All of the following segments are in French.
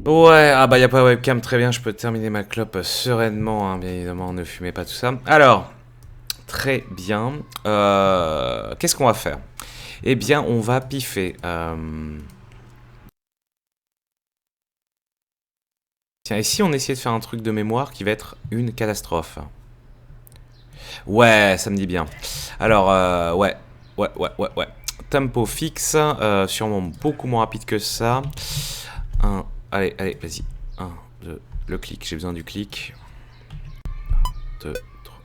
Ouais, ah bah y a pas de webcam, très bien, je peux terminer ma clope sereinement, hein, bien évidemment, ne fumez pas tout ça. Alors, très bien, qu'est-ce qu'on va faire? Eh bien, on va piffer. Tiens, et si on essayait de faire un truc de mémoire qui va être une catastrophe? Ouais, ça me dit bien. Alors, ouais. Tempo fixe, sûrement beaucoup moins rapide que ça. Un, allez, vas-y. Un, deux, le clic, j'ai besoin du clic. Deux, trois.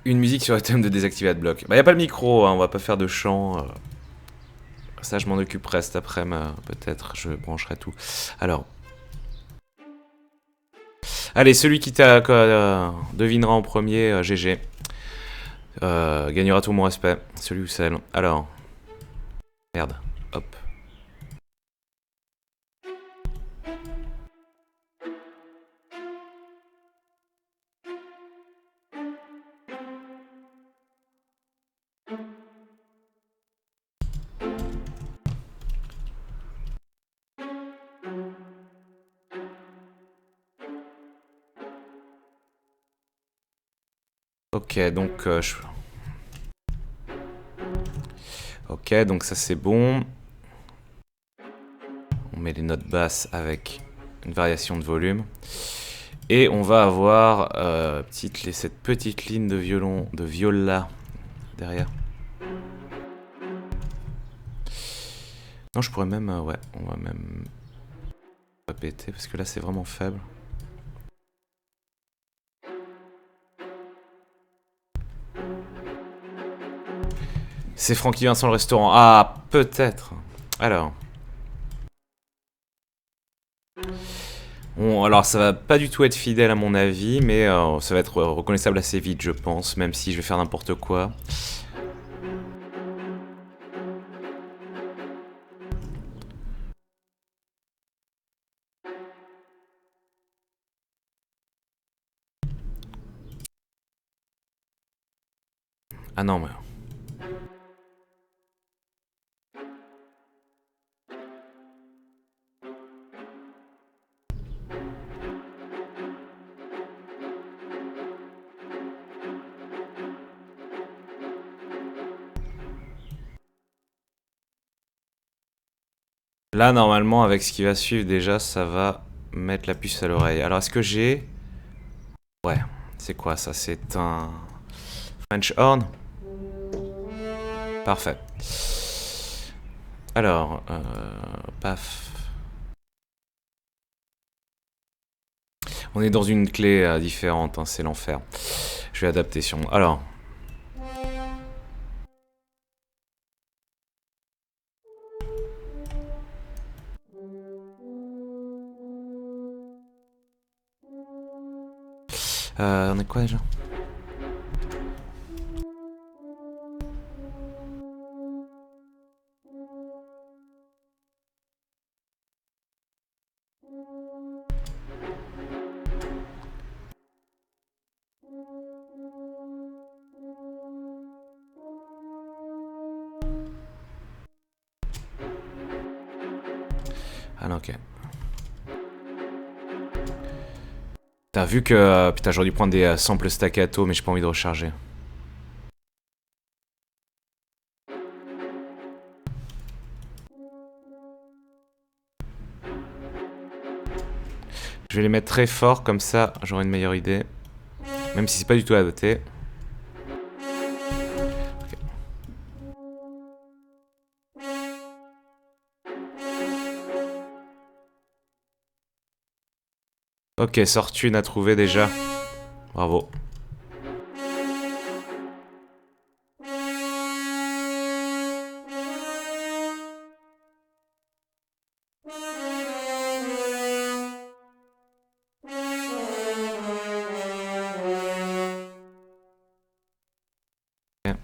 Une musique sur le thème de désactiver Adblock. Bah, y a pas le micro, hein, on va pas faire de chant. Ça, je m'en occuperai cet après-midi, peut-être, je brancherai tout. Alors. Allez, celui qui devinera en premier, GG. Gagnera tout mon respect. Celui ou celle. Alors. Merde. Hop. Ok, donc Ok, donc ça c'est bon. On met les notes basses avec une variation de volume. Et on va avoir cette petite ligne de violon, de viola derrière. Non, je pourrais même, ouais, on va même répéter parce que là c'est vraiment faible. C'est Francky Vincent le restaurant. Ah, peut-être. Alors. Bon, alors ça va pas du tout être fidèle à mon avis, mais ça va être reconnaissable assez vite, je pense, même si je vais faire n'importe quoi. Ah non, mais... Là, normalement, avec ce qui va suivre, déjà, ça va mettre la puce à l'oreille. Alors, est-ce que j'ai... Ouais, c'est quoi ça? C'est un... French horn? Parfait. Alors, paf. On est dans une clé différente, hein, c'est l'enfer. Je vais adapter sur... Alors... on est quoi déjà? Ah non, ok. T'as vu que... putain, j'aurais dû prendre des samples staccato, mais j'ai pas envie de recharger. Je vais les mettre très fort, comme ça j'aurai une meilleure idée. Même si c'est pas du tout adapté. Ok, Sortune a trouvé déjà. Bravo. Ok.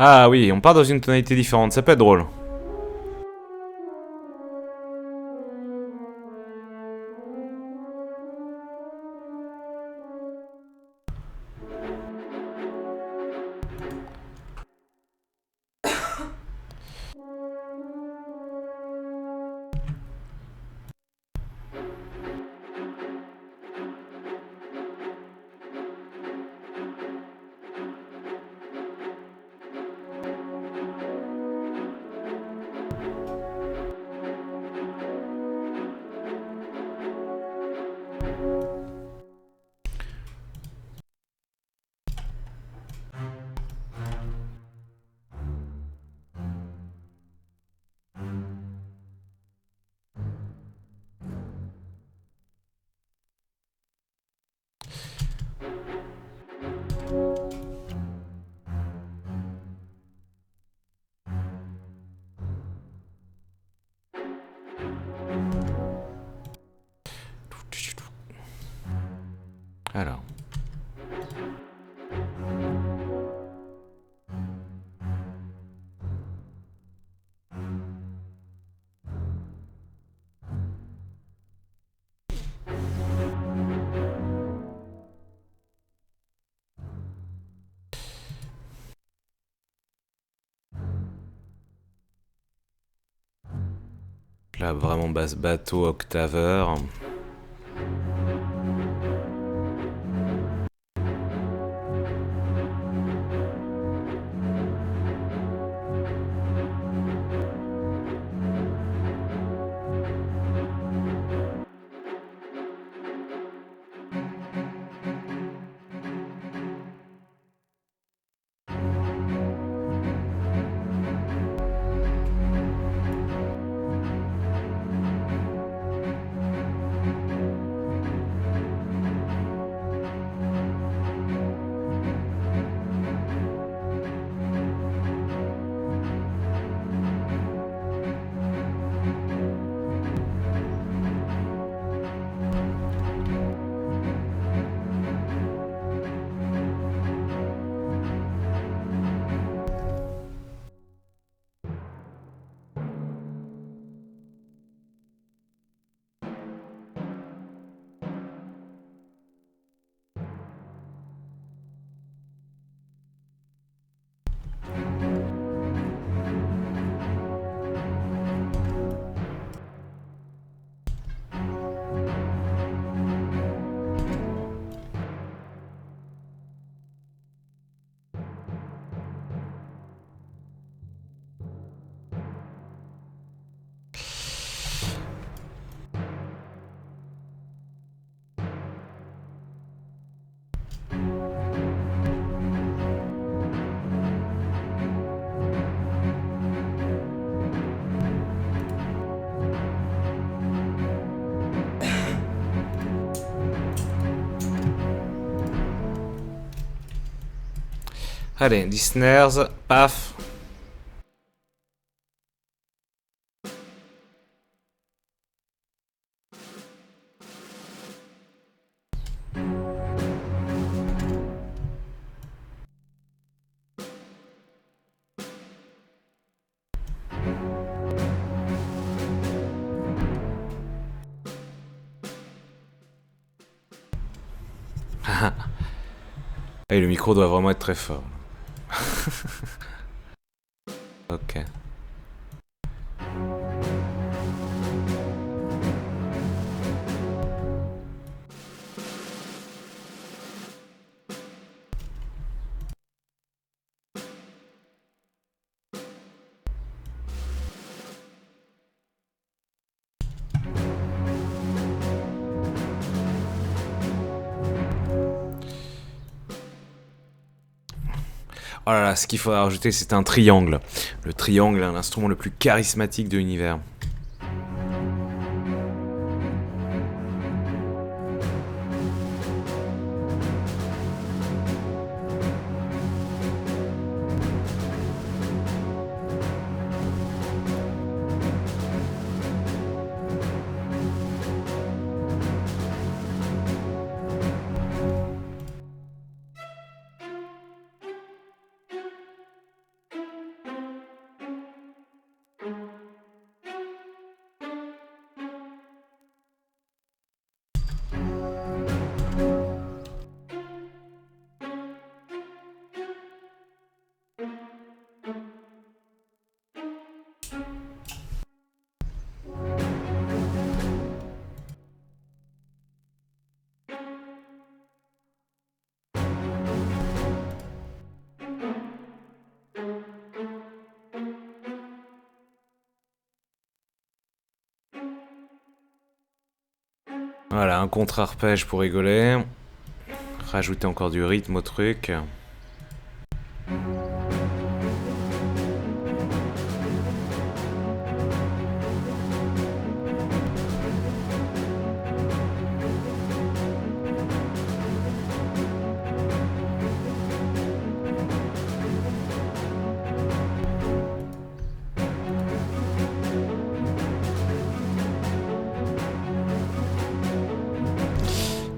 Ah oui, on part dans une tonalité différente, ça peut être drôle. Alors. Là, vraiment basse bateau, octaveur. Allez, 10 snares, paf. Et le micro doit vraiment être très fort. Ok. Oh là là, ce qu'il faudrait rajouter, c'est un triangle. Le triangle est l'instrument le plus charismatique de l'univers. Voilà, un contre-arpège pour rigoler. Rajouter encore du rythme au truc.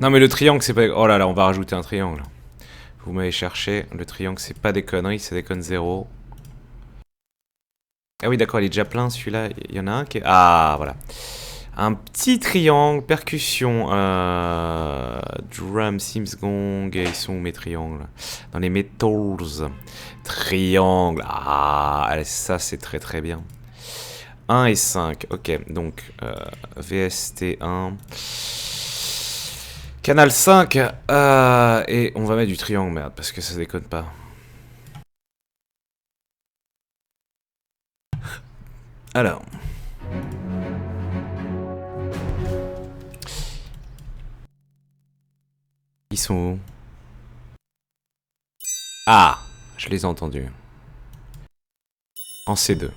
Non mais le triangle c'est pas... Oh là là, on va rajouter un triangle. Vous m'avez cherché, le triangle c'est pas des conneries, c'est des connes zéro. Ah oui d'accord, il est déjà plein celui-là, il y en a un qui est... Ah voilà. Un petit triangle, percussion, drum, sims, gong, et ils sont où mes triangles? Dans les metals. Triangle, ah, allez, ça c'est très très bien. 1 et 5, ok, donc VST1. Canal 5, et on va mettre du triangle, merde, parce que ça déconne pas. Alors. Ils sont où? Ah, je les ai entendus. En C2.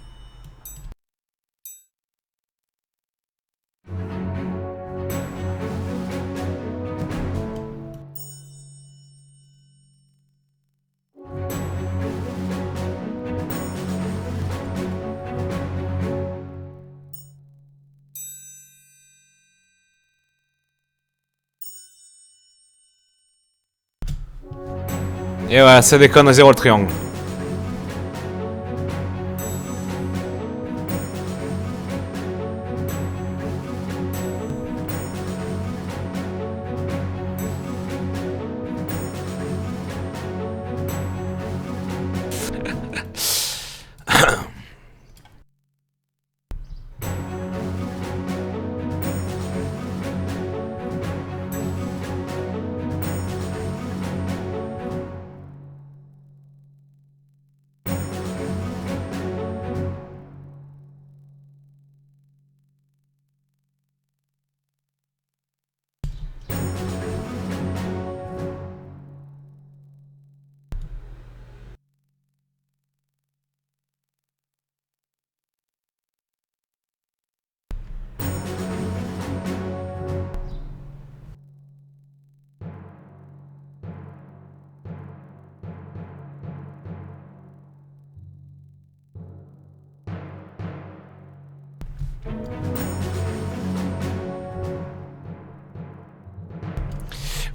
Et voilà, ça déconne à 0 le triangle.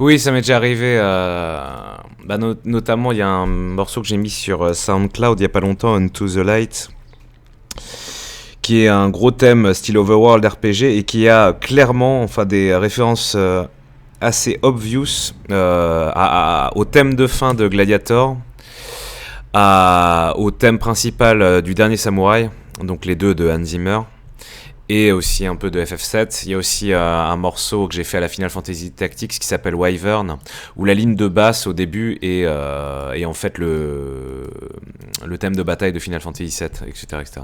Oui, ça m'est déjà arrivé. Bah, notamment, il y a un morceau que j'ai mis sur SoundCloud il y a pas longtemps, Into the Light, qui est un gros thème style overworld RPG et qui a clairement, enfin, des références assez obvious au thème de fin de Gladiator, au thème principal du dernier Samouraï, donc les deux de Hans Zimmer. Et aussi un peu de FF7. Il y a aussi un morceau que j'ai fait à la Final Fantasy Tactics qui s'appelle Wyvern, où la ligne de basse au début est en fait le thème de bataille de Final Fantasy VII, etc., etc.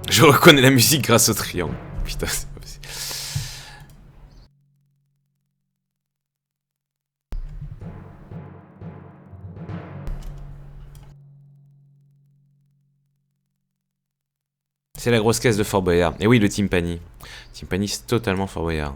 Je reconnais la musique grâce au triangle. Putain, c'est pas possible. C'est la grosse caisse de Fort Boyard. Et oui, le timpani. Timpani, c'est totalement Fort Boyard.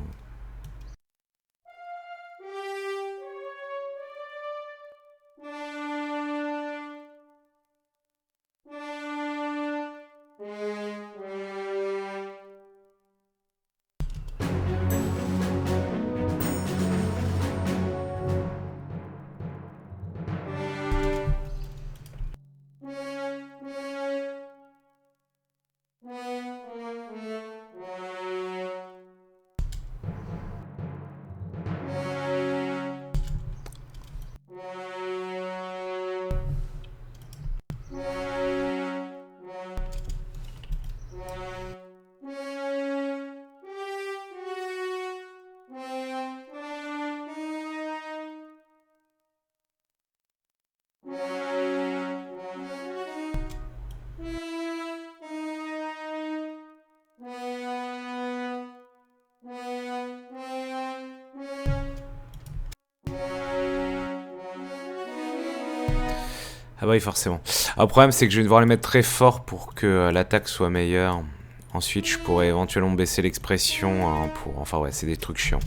Ah bah oui, forcément. Le problème, c'est que je vais devoir les mettre très fort pour que l'attaque soit meilleure. Ensuite, je pourrais éventuellement baisser l'expression pour... Enfin ouais, c'est des trucs chiants.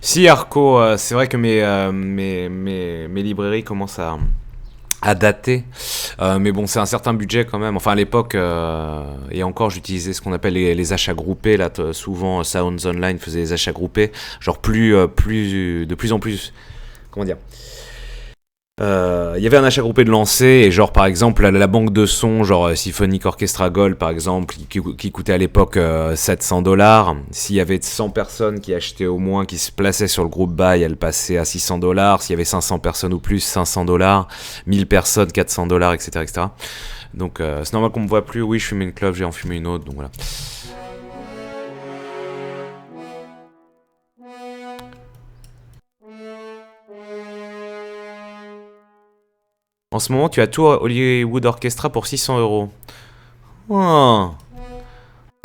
Si, Arco, c'est vrai que mes librairies commencent à dater. Mais bon, c'est un certain budget quand même. Enfin, à l'époque, et encore, j'utilisais ce qu'on appelle les achats groupés. Là, souvent, Sounds Online faisait des achats groupés. Genre, de plus en plus. Comment dire? Il y avait un achat groupé de lancer et genre par exemple la banque de sons genre Symphonic Orchestra Gold par exemple qui coûtait à l'époque 700 $. S'il y avait 100 personnes qui achetaient au moins, qui se plaçaient sur le groupe buy, elle passait à 600 $. S'il y avait 500 personnes ou plus, 500 $. 1000 personnes, 400 $, etc., etc. Donc c'est normal qu'on me voit plus. Oui, je fume une clope, j'ai en fumé une autre, donc voilà. En ce moment, tu as tout Hollywood Orchestra pour 600 €. Oh.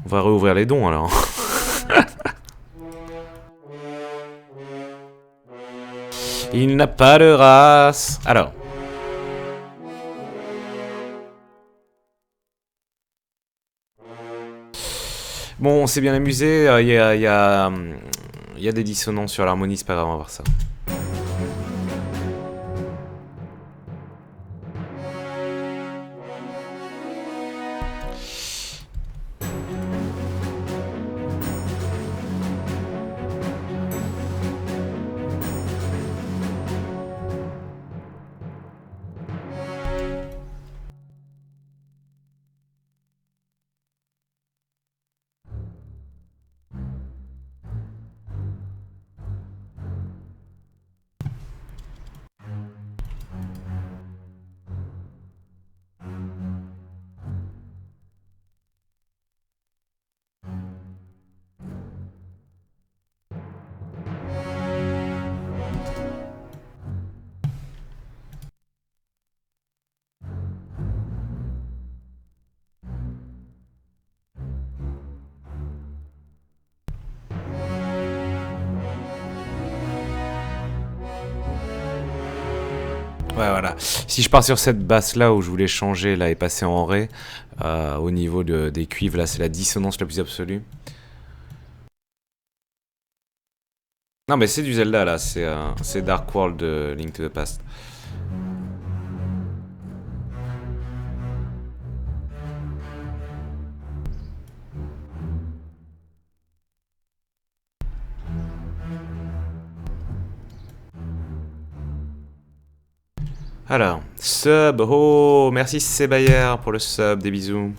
On va réouvrir les dons alors. Il n'a pas de race. Alors. Bon, on s'est bien amusé. Il y a des dissonances sur l'harmonie, c'est pas grave, on va voir ça. Ouais, voilà. Si je pars sur cette basse là où je voulais changer là et passer en ré, au niveau des cuivres, là c'est la dissonance la plus absolue. Non, mais c'est du Zelda là, c'est Dark World de Link to the Past. Alors, sub, oh, merci Sébayer pour le sub, des bisous.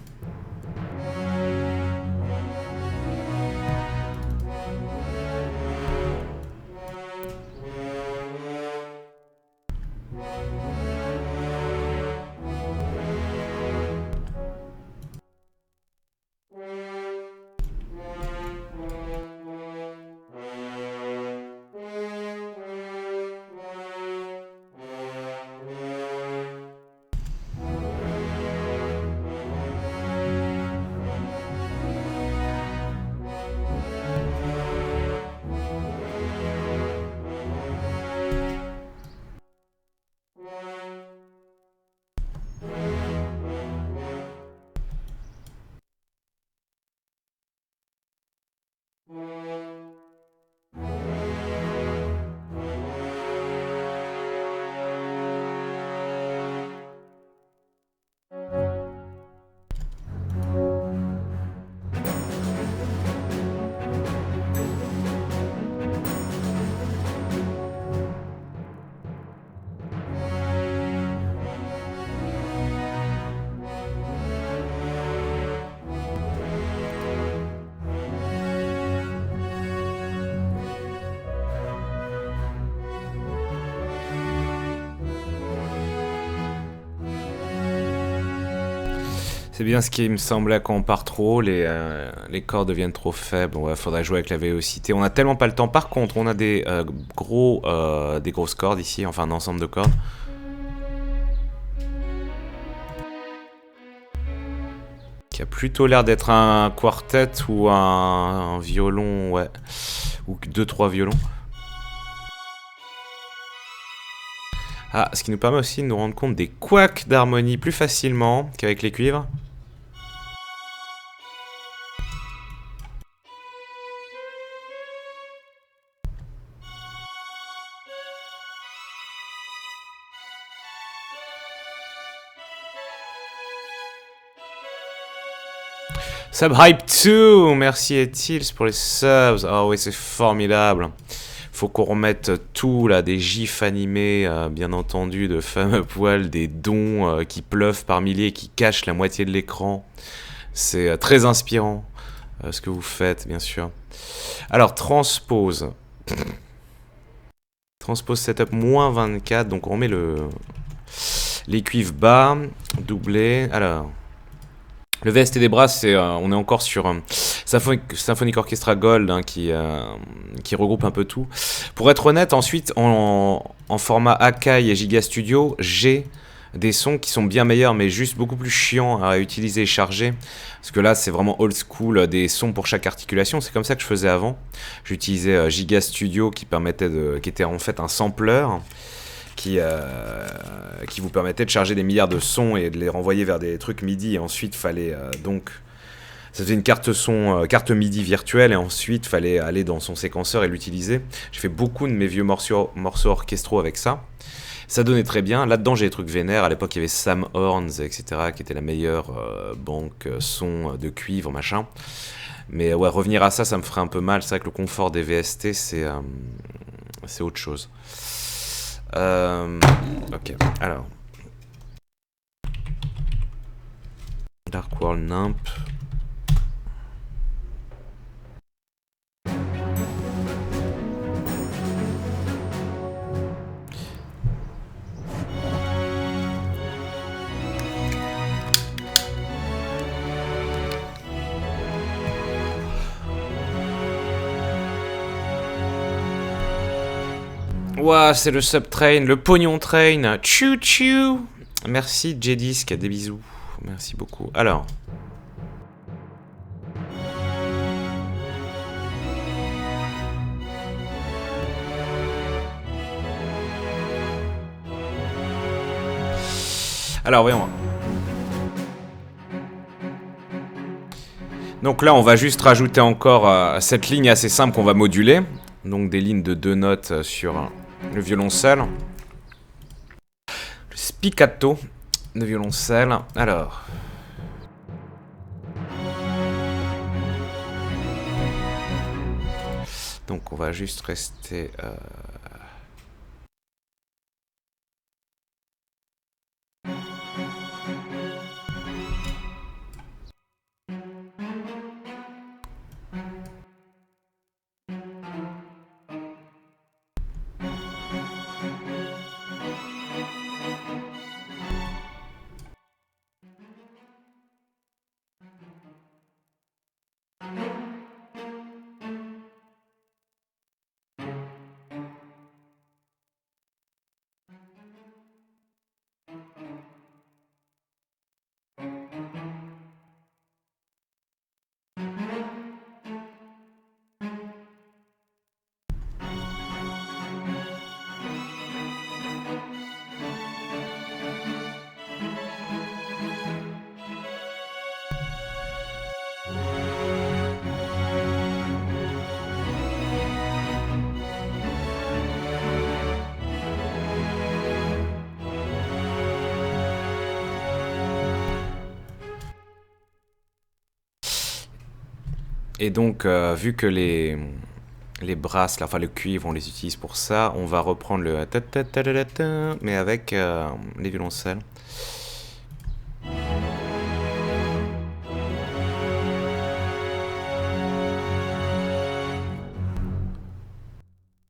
C'est bien ce qui me semblait quand on part trop, les cordes deviennent trop faibles. Ouais, faudrait jouer avec la vélocité. On a tellement pas le temps. Par contre, on a des grosses cordes ici, enfin un ensemble de cordes. Qui a plutôt l'air d'être un quartet ou un violon, ouais. Ou 2-3 violons. Ah, ce qui nous permet aussi de nous rendre compte des couacs d'harmonie plus facilement qu'avec les cuivres. Sub Hype 2, merci Etils pour les subs. Oh oui, c'est formidable. Faut qu'on remette tout là, des gifs animés, bien entendu, de femmes à poil, des dons qui pleuvent par milliers, qui cachent la moitié de l'écran. C'est très inspirant ce que vous faites, bien sûr. Alors, transpose. Transpose setup moins 24, donc on remet les cuivres bas, doublé. Alors, le VST des bras, on est encore sur Symphonic Orchestra Gold hein, qui regroupe un peu tout. Pour être honnête, ensuite, en format Akai et Giga Studio, j'ai des sons qui sont bien meilleurs, mais juste beaucoup plus chiants à utiliser et charger. Parce que là, c'est vraiment old school, des sons pour chaque articulation. C'est comme ça que je faisais avant. J'utilisais Giga Studio qui était en fait un sampler. Qui vous permettait de charger des milliards de sons et de les renvoyer vers des trucs MIDI. Et ensuite, fallait donc... Ça faisait une carte MIDI virtuelle et ensuite, fallait aller dans son séquenceur et l'utiliser. J'ai fait beaucoup de mes vieux morceaux orchestraux avec ça. Ça donnait très bien. Là-dedans, j'ai des trucs vénères. À l'époque, il y avait Sam Horns, etc., qui était la meilleure banque son de cuivre, machin. Mais ouais, revenir à ça, ça me ferait un peu mal. C'est vrai que le confort des VST, c'est autre chose. Ok, alors. Dark World Nymph. Ouah, c'est le subtrain, le pognon train. Chou chou. Merci Jedisc, des bisous. Merci beaucoup. Alors. Alors, voyons. Donc là, on va juste rajouter encore cette ligne assez simple qu'on va moduler. Donc des lignes de 2 notes sur le violoncelle. Le spiccato de violoncelle. Alors. Donc on va juste rester... Et donc, vu que les brasses, là, enfin le cuivre, on les utilise pour ça, on va reprendre le ta-ta-ta-ta-ta, mais avec les violoncelles.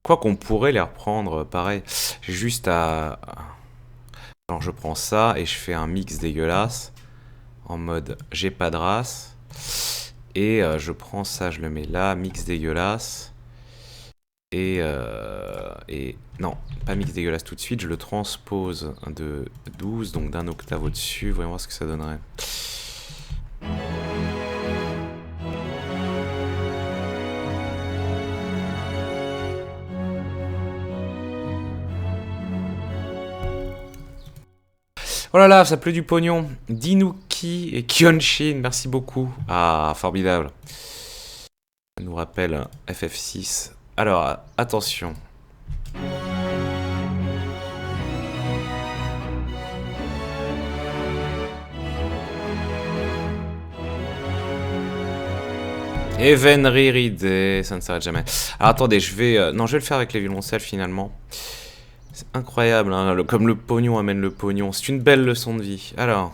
Quoi qu'on pourrait les reprendre, pareil. J'ai juste à... Alors je prends ça et je fais un mix dégueulasse. en mode j'ai pas de race. Et je prends ça, je le mets là, mix dégueulasse. Et non, pas mix dégueulasse tout de suite, je le transpose de 12, donc d'un octave au-dessus. Voyons voir ce que ça donnerait. Oh là là, ça pleut du pognon. Dinuki et Kyonshin, merci beaucoup. Ah, formidable. Ça nous rappelle FF6. Alors, attention. Evenriride, ça ne s'arrête jamais. Alors attendez, je vais... non, je vais le faire avec les violoncelles finalement. C'est incroyable, hein, comme le pognon amène le pognon. C'est une belle leçon de vie. Alors...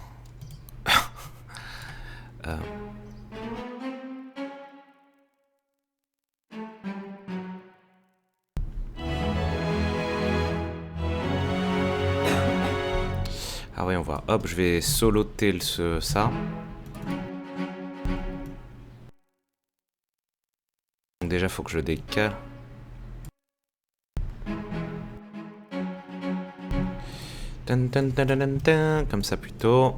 Ah oui, on voit. Hop, je vais soloter ça. Donc déjà, faut que je le décale. Comme ça plutôt.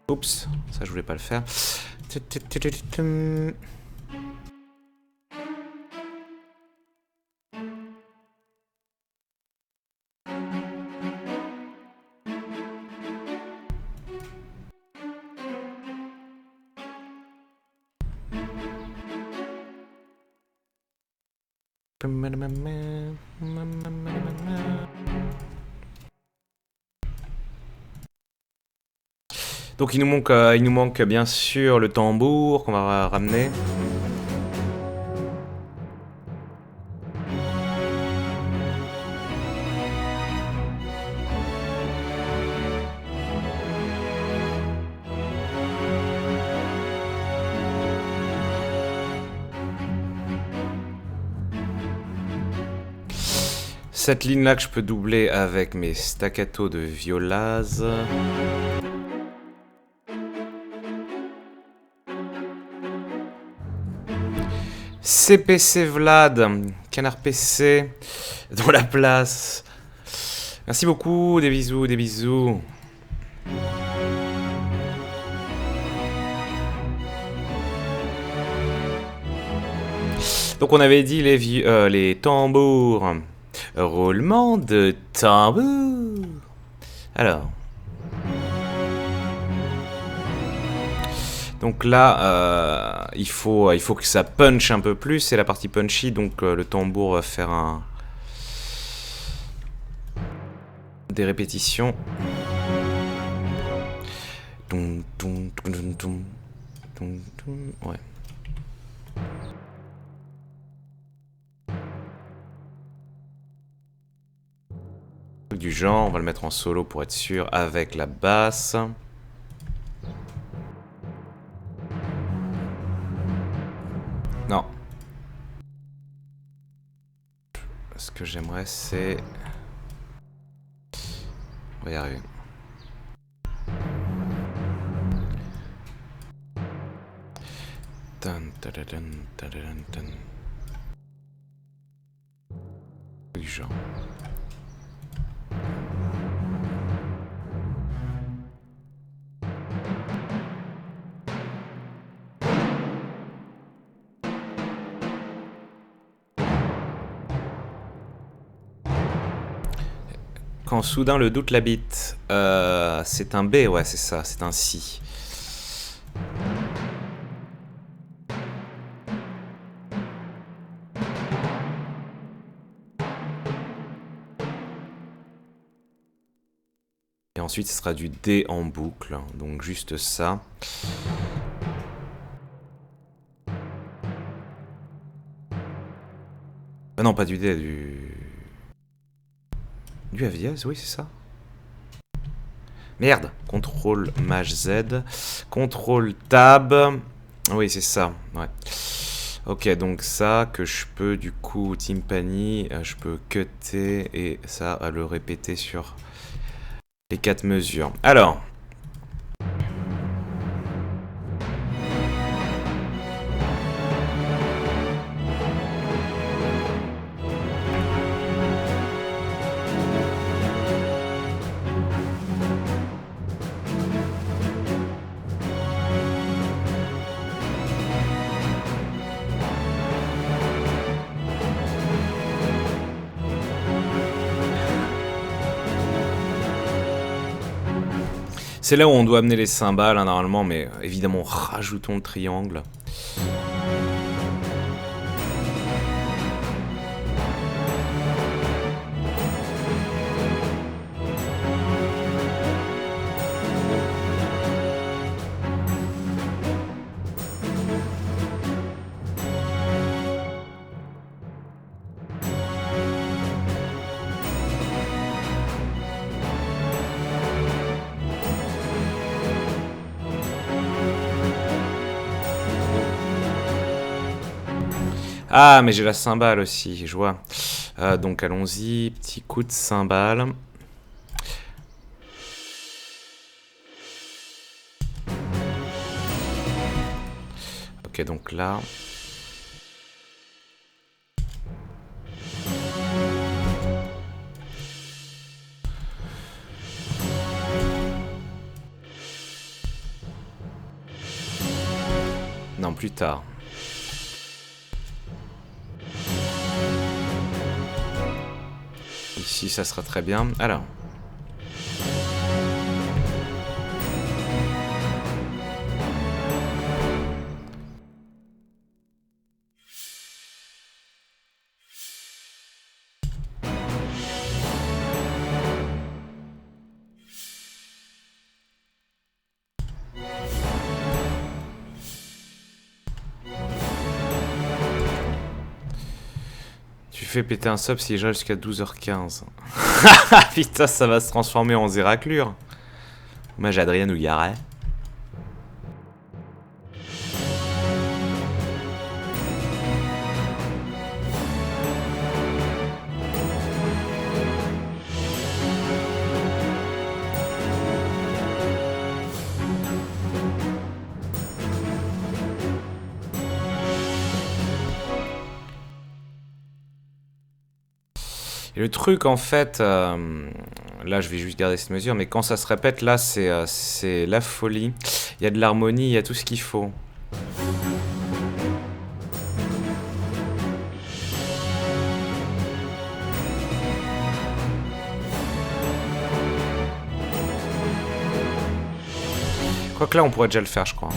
Oups, ça je voulais pas le faire. Donc il nous manque bien sûr le tambour qu'on va ramener. Cette ligne là que je peux doubler avec mes staccato de violas. CPC Vlad, Canard PC, dans la place. Merci beaucoup, des bisous, des bisous. Donc on avait dit les tambours. Roulement de tambour. Alors. Donc là, il faut que ça punch un peu plus. C'est la partie punchy, donc le tambour va faire des répétitions. Ouais. Du genre, on va le mettre en solo pour être sûr, avec la basse. Non. Ce que j'aimerais, c'est... On va y arriver. Du genre. Quand soudain le doute l'habite. C'est un B, ouais, c'est ça, c'est un si. Et ensuite, ce sera du D en boucle, donc juste ça. Ah non, pas du D, du F dièse, oui, c'est ça. Merde. Contrôle Maj Z. Contrôle Tab. Oui, c'est ça. Ouais. Ok, donc ça, que je peux, du coup, Timpani, je peux cutter et ça, le répéter sur les 4 mesures. Alors. C'est là où on doit amener les cymbales, hein, normalement, mais évidemment, rajoutons le triangle. Ah, mais j'ai la cymbale aussi, je vois. Donc allons-y, petit coup de cymbale. Ok, donc là. Non, plus tard. Ici, ça sera très bien. Alors. Tu fais péter un sub s'il gère jusqu'à 12h15. Putain, ça va se transformer en zéraclure. Moi, j'ai Adrien Ougaret. Et le truc, en fait, là, je vais juste garder cette mesure, mais quand ça se répète, là, c'est la folie. Il y a de l'harmonie, il y a tout ce qu'il faut. Quoique là, on pourrait déjà le faire, je crois.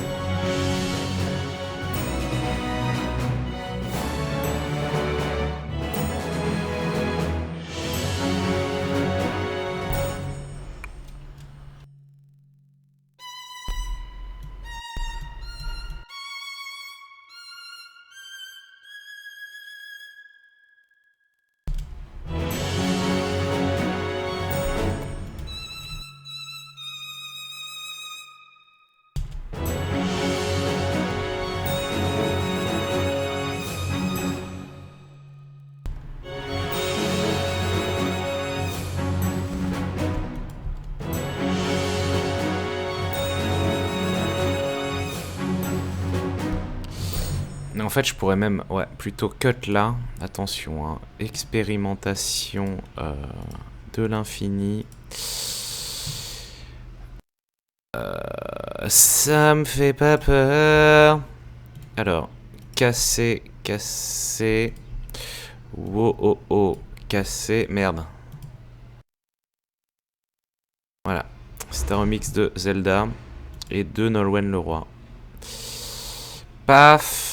En fait, je pourrais même, ouais, plutôt cut là. Attention, hein. Expérimentation de l'infini. Ça me fait pas peur. Alors, casser, casser. Wow, oh, oh, casser. Merde. Voilà. C'est un remix de Zelda et de Nolwenn Leroy. Paf.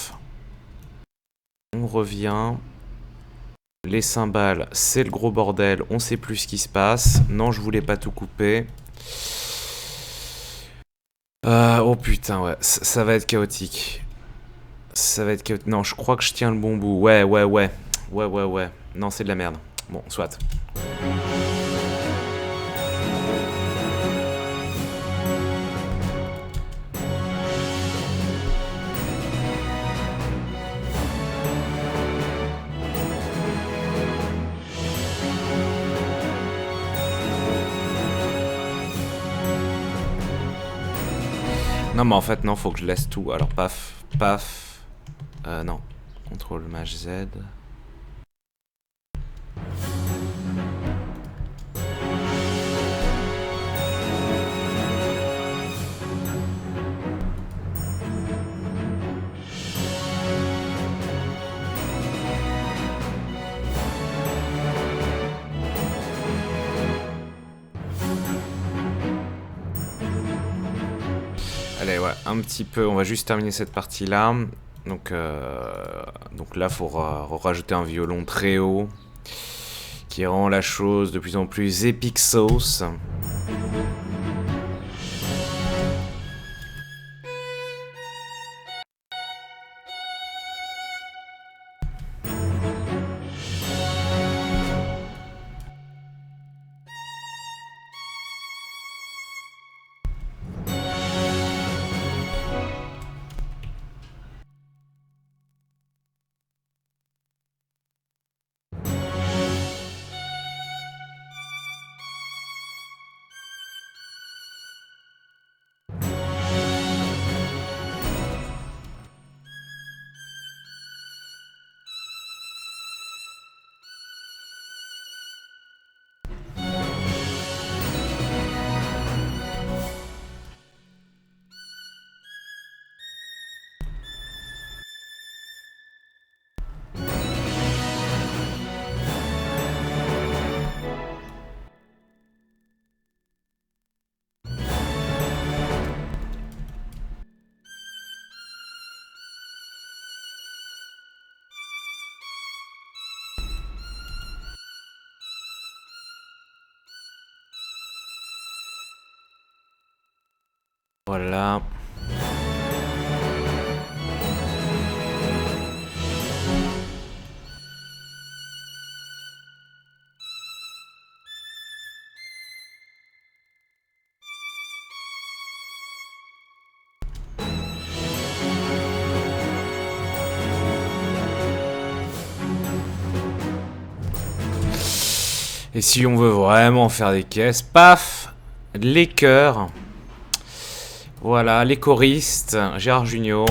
On revient. Les cymbales, c'est le gros bordel. On sait plus ce qui se passe. Non, je voulais pas tout couper. Oh putain, ouais. Ça va être chaotique. Ça va être chaotique. Non, je crois que je tiens le bon bout. Ouais. Ouais. Non, c'est de la merde. Bon, soit. Non, mais en fait, non, faut que je laisse tout. Alors, paf, paf. Non. Contrôle Maj Z. Allez, ouais, un petit peu. On va juste terminer cette partie-là. Donc là, il faut rajouter un violon très haut qui rend la chose de plus en plus épique sauce. Voilà. Et si on veut vraiment faire des caisses, paf, les chœurs. Voilà, les choristes, Gérard Jugnot.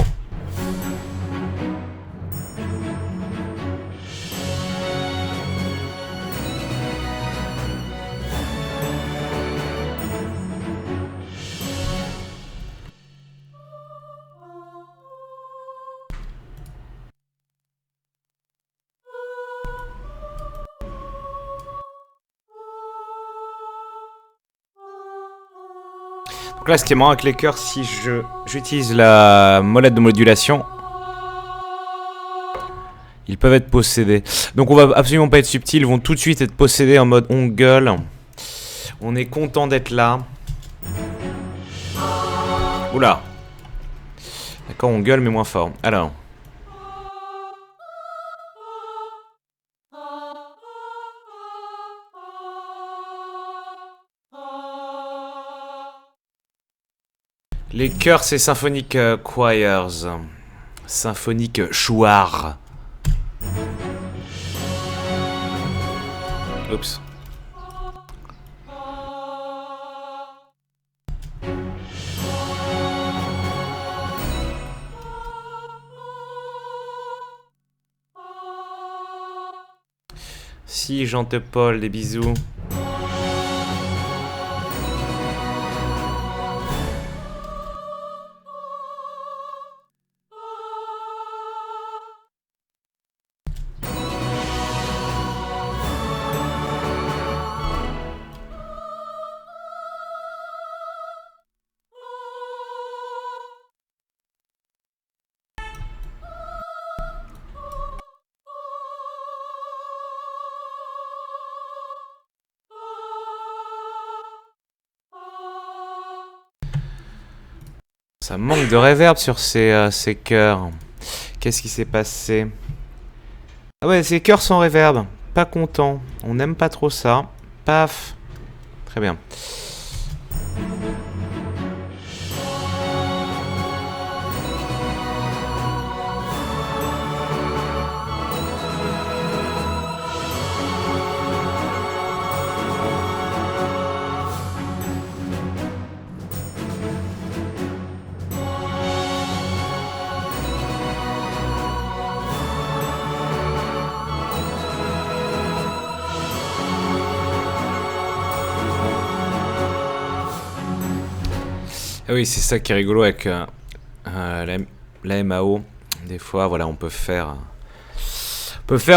Donc là, ce qui est marrant avec les chœurs, si j'utilise la molette de modulation, ils peuvent être possédés. Donc on va absolument pas être subtil, ils vont tout de suite être possédés en mode on gueule. On est content d'être là. Oula. D'accord, on gueule mais moins fort. Alors. Les chœurs, c'est Symphonic Choirs. Symphonique Chouard. Oups. Si, Jean te Paul, des bisous. Ça manque de reverb sur ces chœurs. Qu'est-ce qui s'est passé? Ah ouais, ces chœurs sans reverb. Pas content. On n'aime pas trop ça. Paf. Très bien. Ah oui, c'est ça qui est rigolo avec la MAO. Des fois, voilà, on peut faire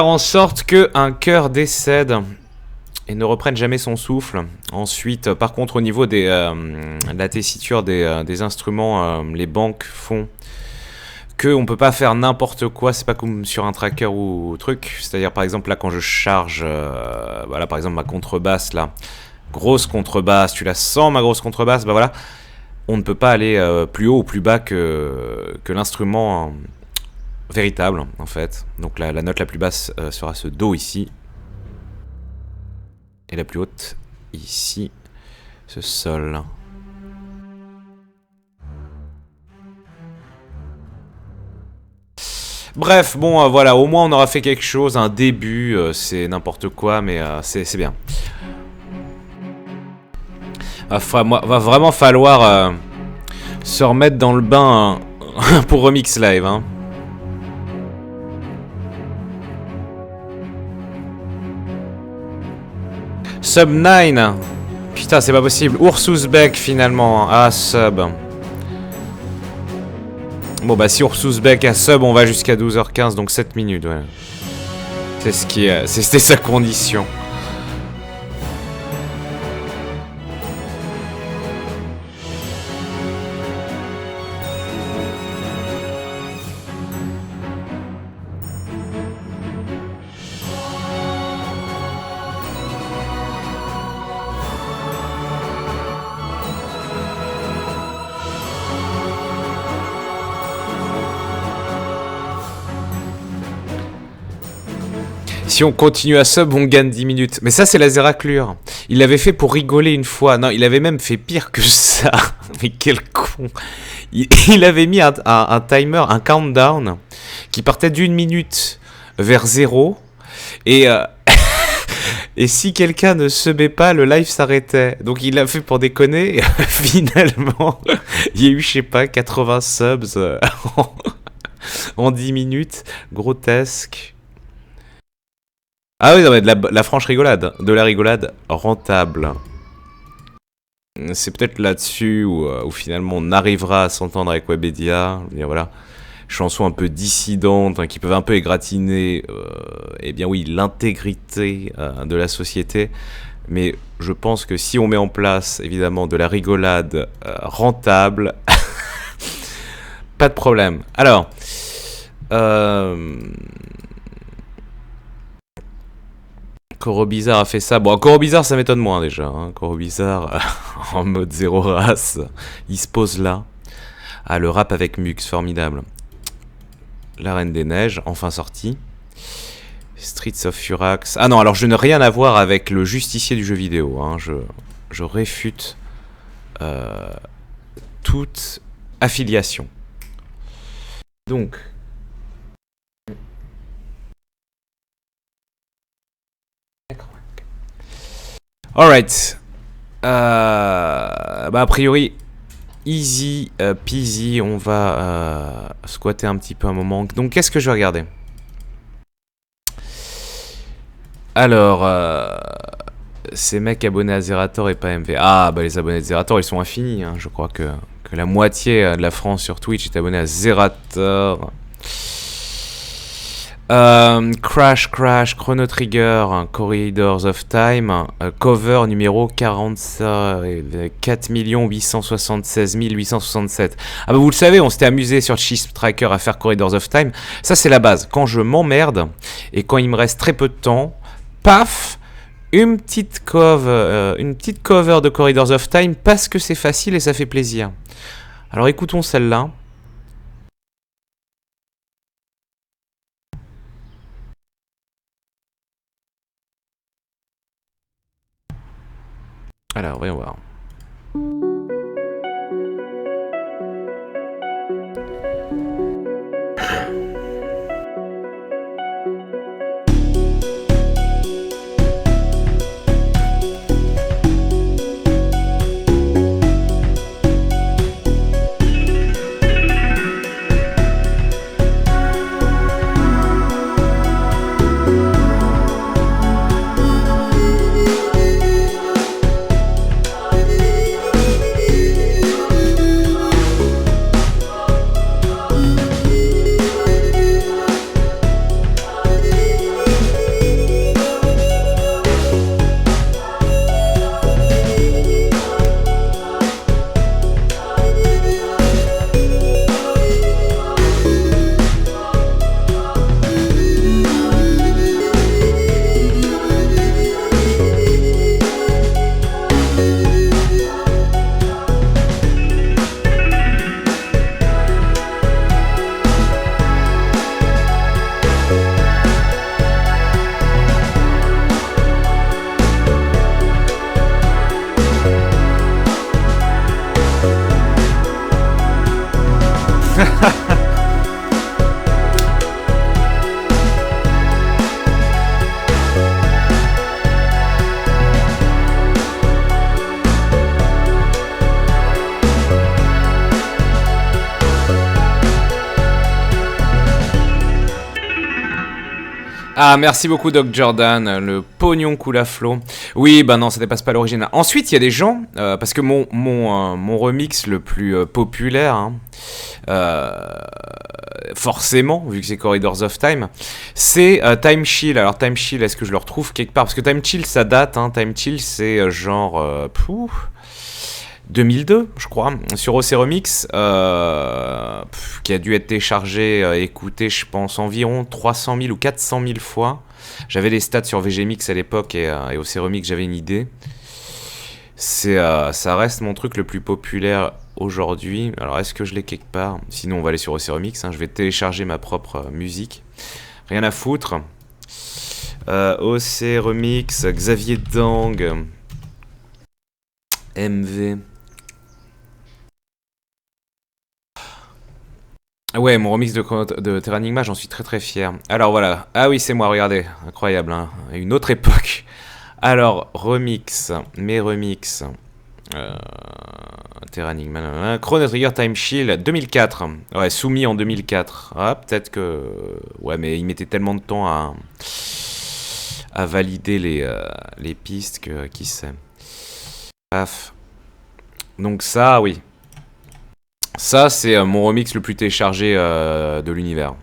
en sorte que un cœur décède et ne reprenne jamais son souffle. Ensuite, par contre, au niveau de la tessiture des instruments, les banques font que on peut pas faire n'importe quoi. C'est pas comme sur un tracker ou truc. C'est-à-dire, par exemple, là, quand je charge, voilà, par exemple, ma contrebasse, là, grosse contrebasse, tu la sens, ma grosse contrebasse, bah voilà, on ne peut pas aller plus haut ou plus bas que l'instrument véritable, en fait. Donc, la note la plus basse sera ce Do ici. Et la plus haute, ici, ce Sol. Bref, bon, voilà, au moins on aura fait quelque chose, un début, c'est n'importe quoi, mais c'est bien. Va vraiment falloir se remettre dans le bain pour Remix Live, hein. Sub 9. Putain, c'est pas possible. Ursusbeck finalement. Ah, sub. Bon, bah, si Ursusbeck a sub, on va jusqu'à 12h15, donc 7 minutes, ouais. C'est ce qui est. C'était sa condition. Si on continue à sub, on gagne 10 minutes. Mais ça, c'est la zéraclure. Il l'avait fait pour rigoler une fois. Non, il avait même fait pire que ça. Mais quel con. Il avait mis un timer, un countdown, qui partait d'1 minute vers 0. Et, et si quelqu'un ne subait pas, le live s'arrêtait. Donc il l'a fait pour déconner. Et finalement, il y a eu, je sais pas, 80 subs en 10 minutes. Grotesque. Ah oui, non, mais de la franche rigolade. De la rigolade rentable. C'est peut-être là-dessus où finalement on arrivera à s'entendre avec Webedia. Et voilà. Chansons un peu dissidentes, hein, qui peuvent un peu égratigner, eh bien oui, l'intégrité de la société. Mais je pense que si on met en place, évidemment, de la rigolade rentable, pas de problème. Alors, Coro Bizarre a fait ça. Bon, Coro Bizarre, ça m'étonne moins déjà. Hein. Coro Bizarre, en mode zéro race, il se pose là. Ah, le rap avec Mux, formidable. La Reine des Neiges, enfin sorti. Streets of Furax. Ah non, alors je n'ai rien à voir avec le justicier du jeu vidéo. Hein. Je réfute toute affiliation. Donc... Alright. Bah a priori, easy peasy, on va squatter un petit peu un moment. Donc qu'est-ce que je vais regarder? Alors, ces mecs abonnés à Zerator et pas MV. Ah, bah les abonnés de Zerator, ils sont infinis. Hein. Je crois que la moitié de la France sur Twitch est abonnée à Zerator. Crash, Chrono Trigger, Corridors of Time, cover numéro 4 876 867. Ah bah vous le savez, on s'était amusé sur Chip Tracker à faire Corridors of Time. Ça c'est la base. Quand je m'emmerde et quand il me reste très peu de temps, paf, une petite cover de Corridors of Time parce que c'est facile et ça fait plaisir. Alors écoutons celle-là. Alors, voyons voir. Ah, merci beaucoup Doc Jordan, le pognon coule à flot. Oui, bah non, ça dépasse pas l'original. Ensuite, il y a des gens, parce que mon remix le plus populaire, hein, euh, forcément, vu que c'est Corridors of Time, c'est Time Chill. Alors Time Chill, est-ce que je le retrouve quelque part? Parce que Time Chill, ça date, hein. Time Chill, c'est genre... 2002, je crois, sur OC Remix, qui a dû être téléchargé, écouté, je pense, environ 300 000 ou 400 000 fois. J'avais les stats sur VGMix à l'époque et OC Remix, j'avais une idée. Ça reste mon truc le plus populaire aujourd'hui. Alors, est-ce que je l'ai quelque part? Sinon, on va aller sur OC Remix. Hein. Je vais télécharger ma propre musique. Rien à foutre. OC Remix, Xavier Dang, MV. Ouais, mon remix de Terra Enigma, j'en suis très très fier. Alors voilà. Ah oui, c'est moi, regardez. Incroyable, hein. Une autre époque. Alors, mes remix. Euh, Terra Enigma, Chrono Trigger Time Shield 2004. Ouais, soumis en 2004. Ah, peut-être que... Ouais, mais il mettait tellement de temps à valider les pistes que... Qui sait. Paf. Donc ça, oui. Ça, c'est mon remix le plus téléchargé de l'univers.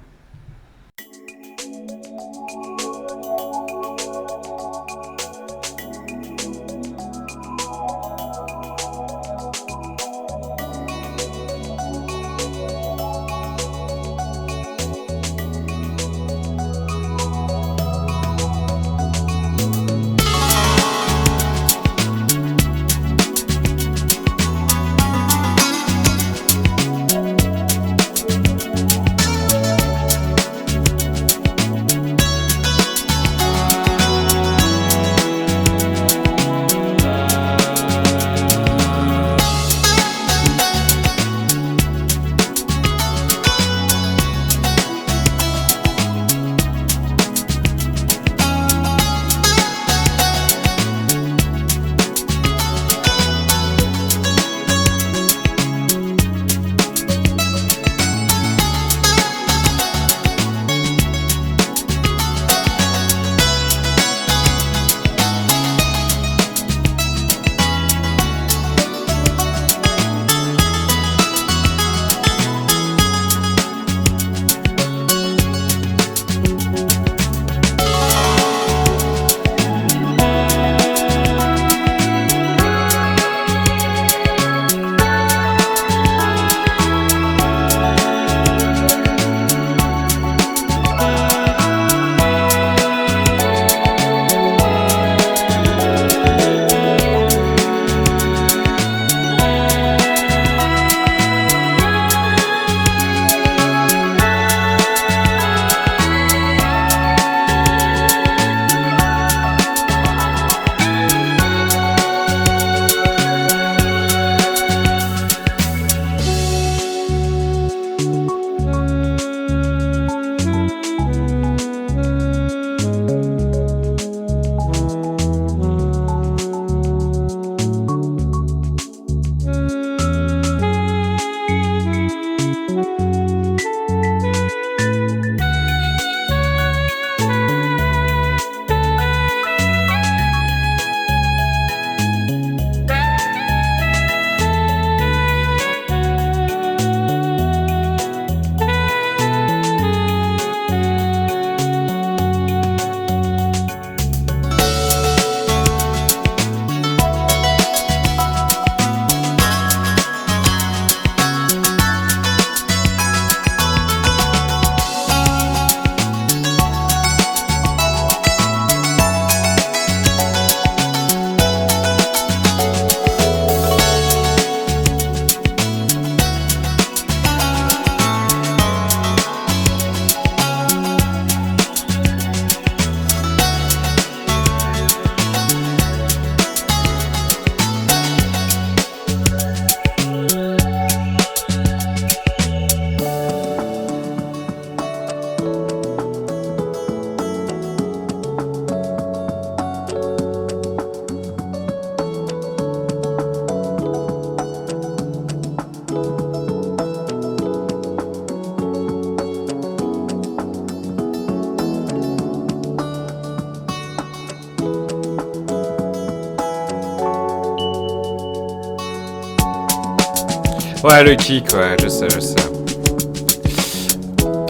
Ouais, le kick, ouais, je sais, je sais.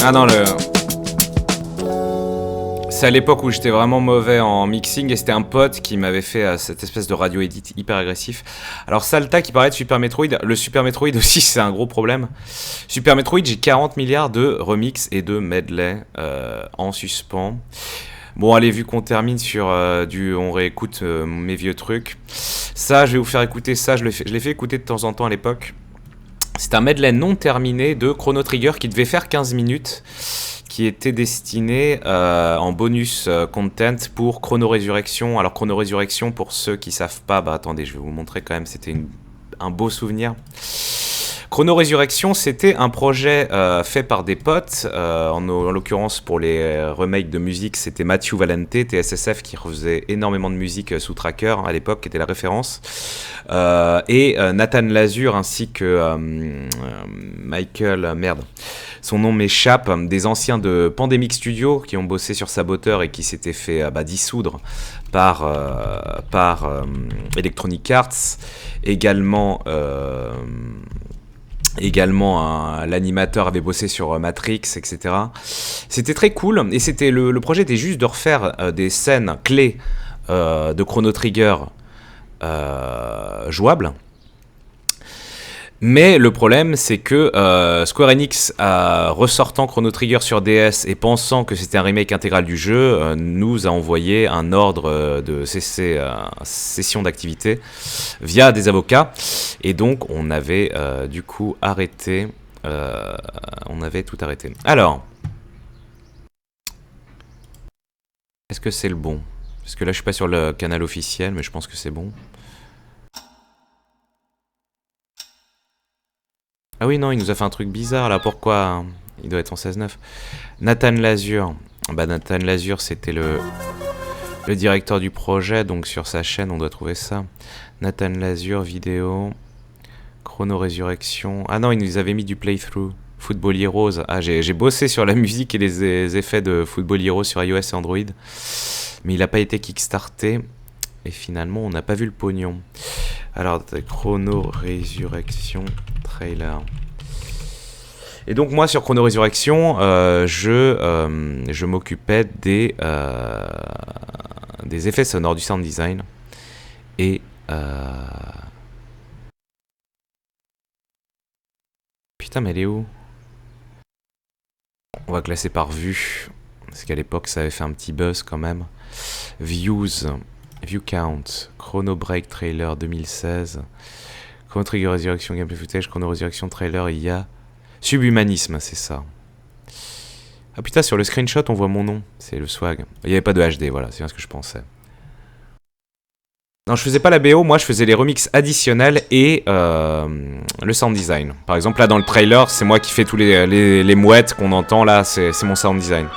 Ah non, le... C'est à l'époque où j'étais vraiment mauvais en mixing et c'était un pote qui m'avait fait cette espèce de radio edit hyper agressif. Alors Salta qui parlait de Super Metroid, le Super Metroid aussi c'est un gros problème. Super Metroid, j'ai 40 milliards de remix et de medley en suspens. Bon allez, vu qu'on termine sur on réécoute mes vieux trucs. Ça, je vais vous faire écouter ça, je l'ai fait écouter de temps en temps à l'époque. C'est un medley non terminé de Chrono Trigger qui devait faire 15 minutes, qui était destiné en bonus content pour Chrono Résurrection. Alors Chrono Résurrection, pour ceux qui savent pas, bah attendez, je vais vous montrer quand même, c'était un beau souvenir. Chrono Résurrection, c'était un projet fait par des potes. En l'occurrence, pour les remakes de musique, c'était Matthew Valente, TSSF, qui faisait énormément de musique sous Tracker à l'époque, qui était la référence. Et Nathan Lazur, ainsi que Michael... merde, son nom m'échappe, des anciens de Pandemic Studio, qui ont bossé sur Saboteur et qui s'étaient fait dissoudre par Electronic Arts. Également, l'animateur avait bossé sur Matrix, etc. C'était très cool, et c'était le projet était juste de refaire des scènes clés de Chrono Trigger jouables. Mais le problème, c'est que Square Enix, ressortant Chrono Trigger sur DS et pensant que c'était un remake intégral du jeu, nous a envoyé un ordre de cessation d'activité via des avocats. Et donc, on avait du coup arrêté. On avait tout arrêté. Alors, est-ce que c'est le bon? Parce que là, je suis pas sur le canal officiel, mais je pense que c'est bon. Ah oui, non, il nous a fait un truc bizarre là, pourquoi? Il doit être en 16.9. Nathan Lazur. Bah, Nathan Lazur, c'était le directeur du projet, donc sur sa chaîne, on doit trouver ça. Nathan Lazur, vidéo. Chrono Résurrection. Ah non, il nous avait mis du playthrough. Football Heroes. Ah, j'ai bossé sur la musique et les effets de Football Heroes sur iOS et Android. Mais il n'a pas été kickstarté. Et finalement, on n'a pas vu le pognon. Alors, Chrono Résurrection trailer. Et donc, moi, sur Chrono Résurrection, je m'occupais des effets sonores, du sound design. Et... Putain, mais elle est où? On va classer par vue. Parce qu'à l'époque, ça avait fait un petit buzz quand même. Views. View count. Chrono Break trailer 2016. Chrono Trigger Résurrection gameplay footage. Chrono Résurrection trailer, il y a Subhumanisme, c'est ça. Ah putain, sur le screenshot, on voit mon nom. C'est le swag. Il n'y avait pas de HD, voilà, c'est bien ce que je pensais. Non, je faisais pas la BO, moi je faisais les remixes additionnels et le sound design. Par exemple, là dans le trailer, c'est moi qui fais tous les mouettes qu'on entend là, c'est mon sound design.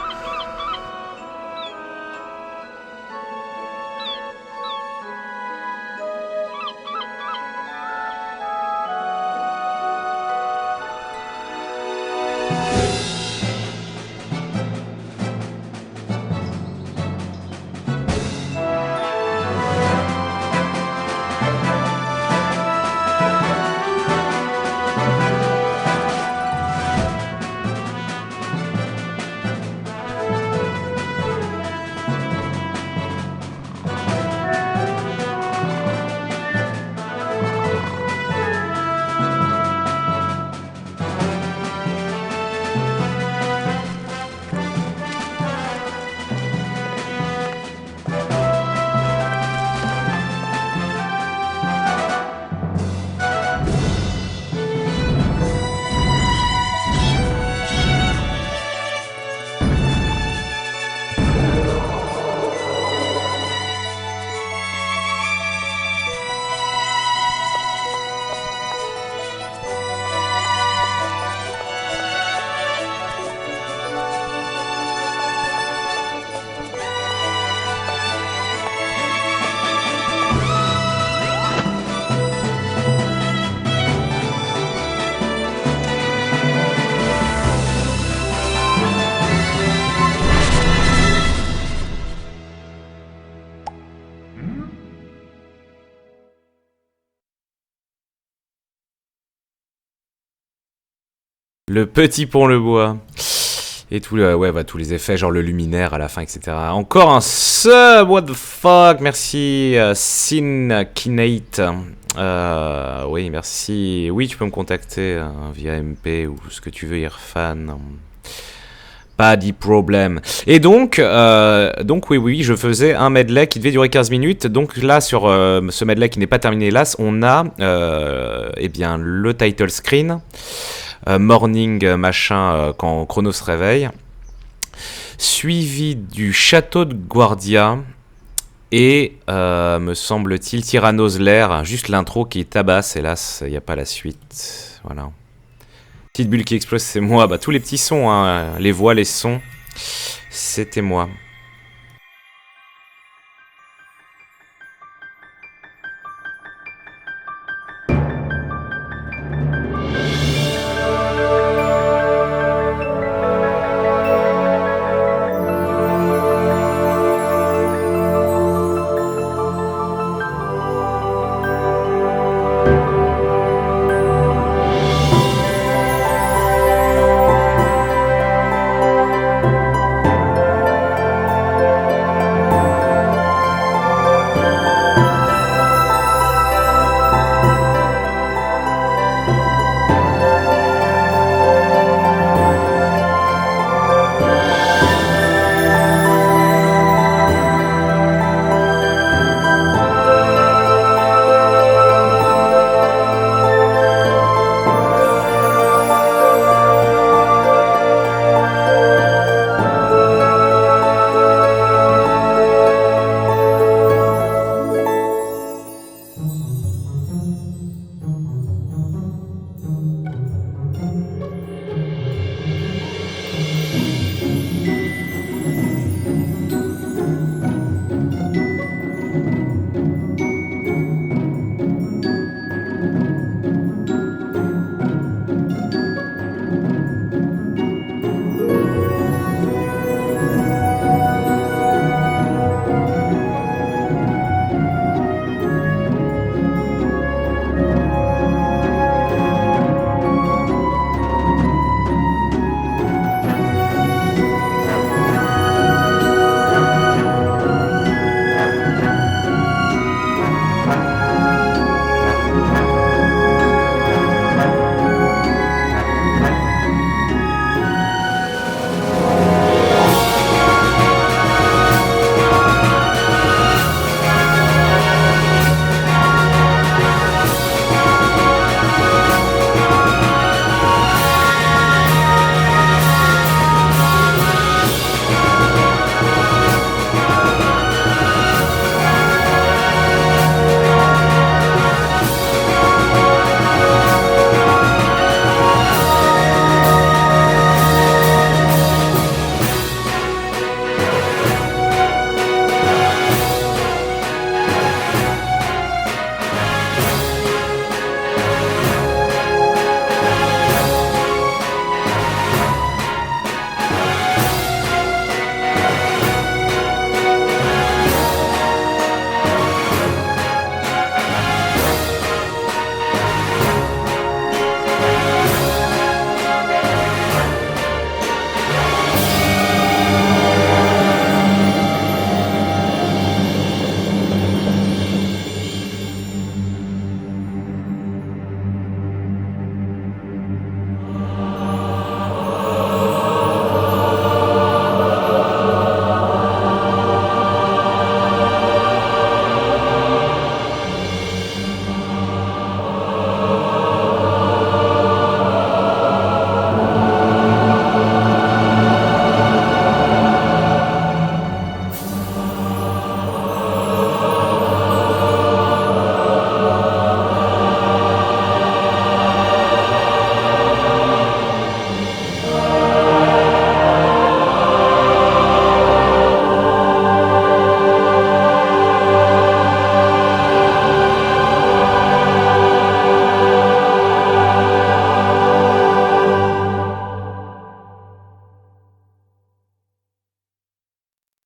Le petit pont le bois. Et tout tous les effets, genre le luminaire à la fin, etc. Encore un sub, what the fuck. Merci, Sin Kinate. Oui, merci. Oui, tu peux me contacter via MP ou ce que tu veux, Irfan. Pas de problème. Et donc oui, je faisais un medley qui devait durer 15 minutes. Donc là, sur ce medley qui n'est pas terminé, hélas, on a le title screen. Morning machin quand Chrono se réveille, suivi du château de Guardia et me semble-t-il Tyrannos Lair, juste l'intro qui tabasse, hélas il n'y a pas la suite, voilà. Petite bulle qui explose, c'est moi. Tous les petits sons, hein, les voix, les sons, c'était moi.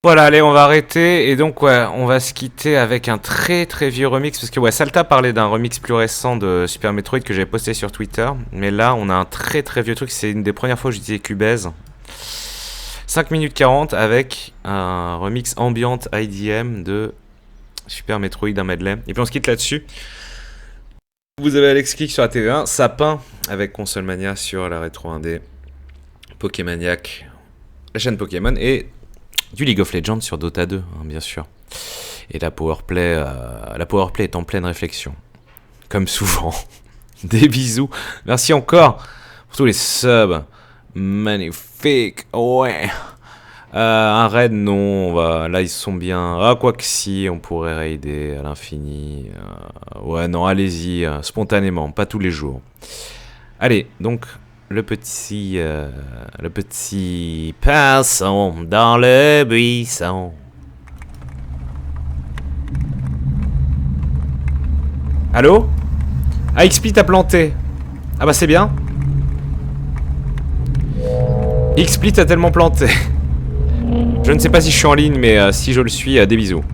Voilà, allez, on va arrêter. Et donc, ouais, on va se quitter avec un très très vieux remix. Parce que, ouais, Salta parlait d'un remix plus récent de Super Metroid que j'avais posté sur Twitter. Mais là, on a un très très vieux truc. C'est une des premières fois que j'utilisais Cubase. 5 minutes 40 avec un remix ambient IDM de Super Metroid, un medley. Et puis on se quitte là-dessus. Vous avez Alex Click sur la TV1, Sapin avec Console Mania sur la Rétro 1D, Pokémaniac, la chaîne Pokémon et du League of Legends sur Dota 2, hein, bien sûr. Et la Powerplay est en pleine réflexion, comme souvent. Des bisous. Merci encore pour tous les subs. Magnifique. Ouais. Un raid, non. Là, ils sont bien. Ah, quoi que si, on pourrait raider à l'infini. Ouais, non, allez-y. Spontanément, pas tous les jours. Allez, donc, le petit passons dans le buisson. Allô? Ah, XP t'a planté. Ah bah c'est bien. XP t'a tellement planté. Je ne sais pas si je suis en ligne, mais si je le suis, des bisous.